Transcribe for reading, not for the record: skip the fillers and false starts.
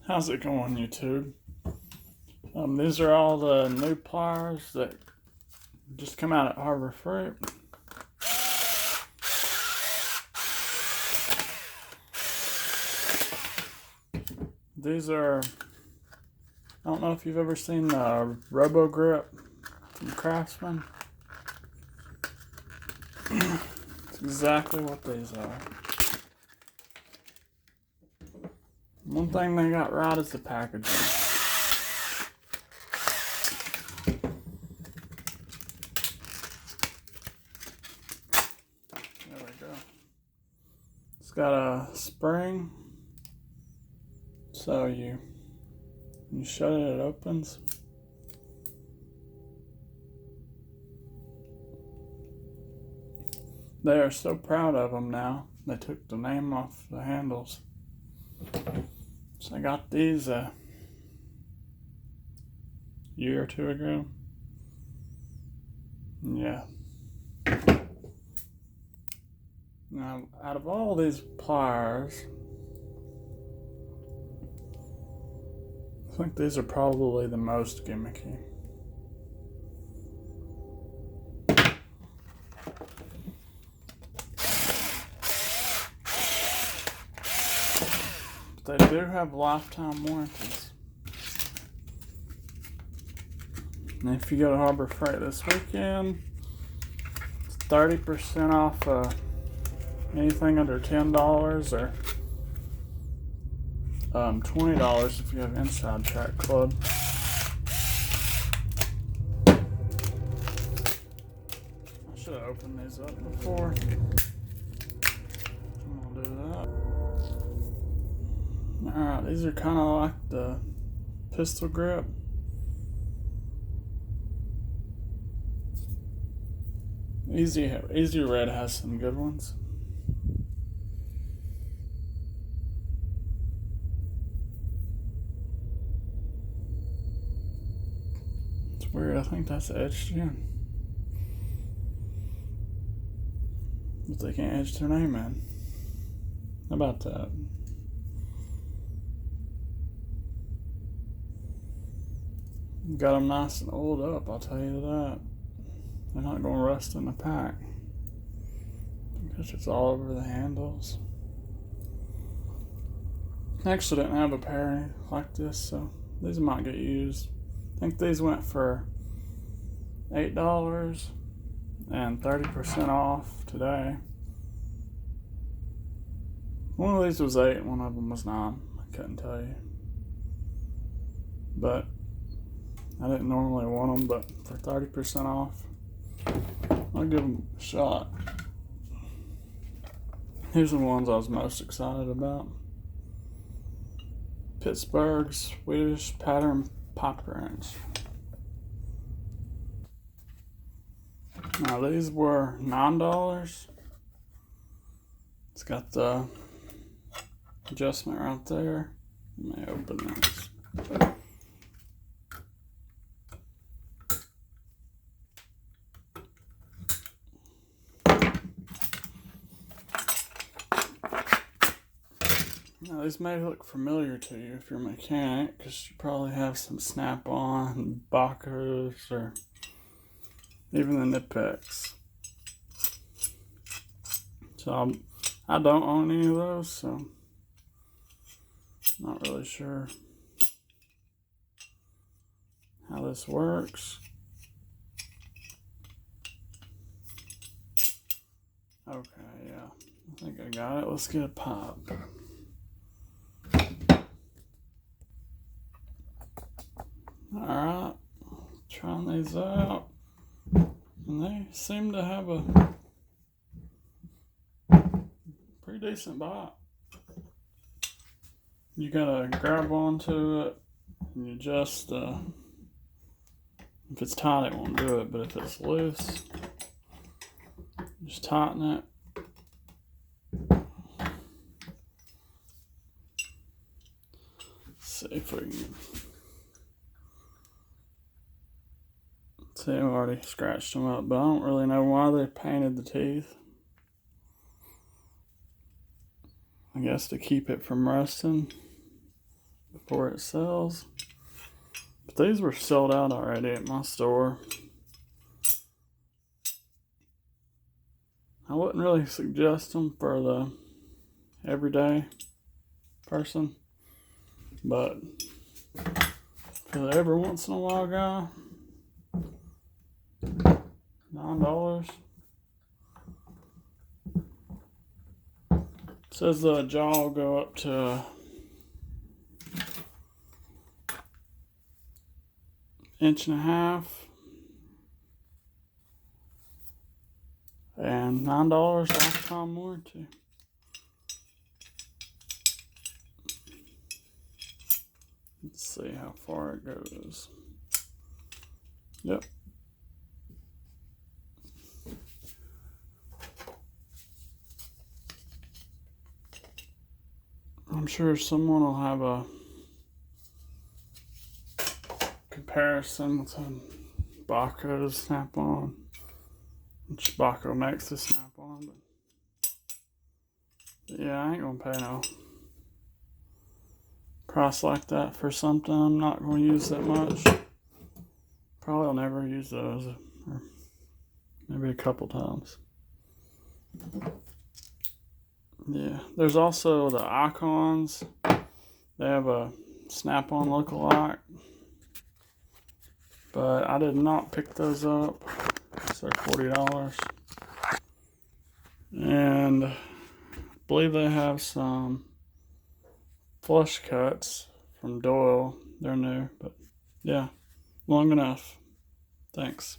How's it going, YouTube? These are all the new pliers that just come out at Harbor Freight. These are, I don't know if you've ever seen the Robo Grip from Craftsman. It's exactly what these are. One thing they got right is the packaging. There we go. It's got a spring, so when you shut it, it opens. They are so proud of them now. They took the name off the handles. So I got these a year or two ago. Yeah. Now, out of all these pliers, I think these are probably the most gimmicky. They do have lifetime warranties. And if you go to Harbor Freight this weekend, it's 30% off anything under $10 or $20 if you have Inside Track Club. I should have opened these up before. I'm gonna do that. Alright, these are kind of like the pistol grip. Easy Red has some good ones. It's weird, I think that's etched in. But they can't etch their name in. How about that? Got them nice and oiled up, I'll tell you that. They're not going to rust in the pack. Because it's all over the handles. I actually didn't have a pair like this, so these might get used. I think these went for $8 and 30% off today. One of these was $8 and one of them was $9. I couldn't tell you. But I didn't normally want them, but for 30% off, I'll give them a shot. Here's the ones I was most excited about. Pittsburgh's Swedish Pipe Wrench. Now these were $9. It's got the adjustment right there. Let me open this. Now these may look familiar to you if you're a mechanic, because you probably have some Snap-on, Bacos, or even the Nipex. So I don't own any of those, so not really sure how this works. Okay, yeah, I think I got it. Let's get a pipe. Alright, trying these out, and they seem to have a pretty decent bite. You gotta grab onto it, and you just, if it's tight it won't do it, but if it's loose, just tighten it. Let's see if we can. See, I've already scratched them up, but I don't really know why they painted the teeth. I guess to keep it from rusting. before it sells. But these were sold out already at my store. I wouldn't really suggest them for the everyday person, but for the every once in a while guy, $9. It says the jaw will go up to inch and a half, and $9 lifetime warranty. Let's see how far it goes. Yep. I'm sure someone will have a comparison with a Baco to snap-on, which Baco makes the snap-on, but yeah, I ain't gonna pay no price like that for something I'm not gonna use that much. Probably I'll never use those, or maybe a couple times. Yeah, there's also the Icons. They have a snap-on lookalike, but I did not pick those up. So they're $40. And I believe they have some flush cuts from Doyle. They're new, but yeah, long enough. Thanks.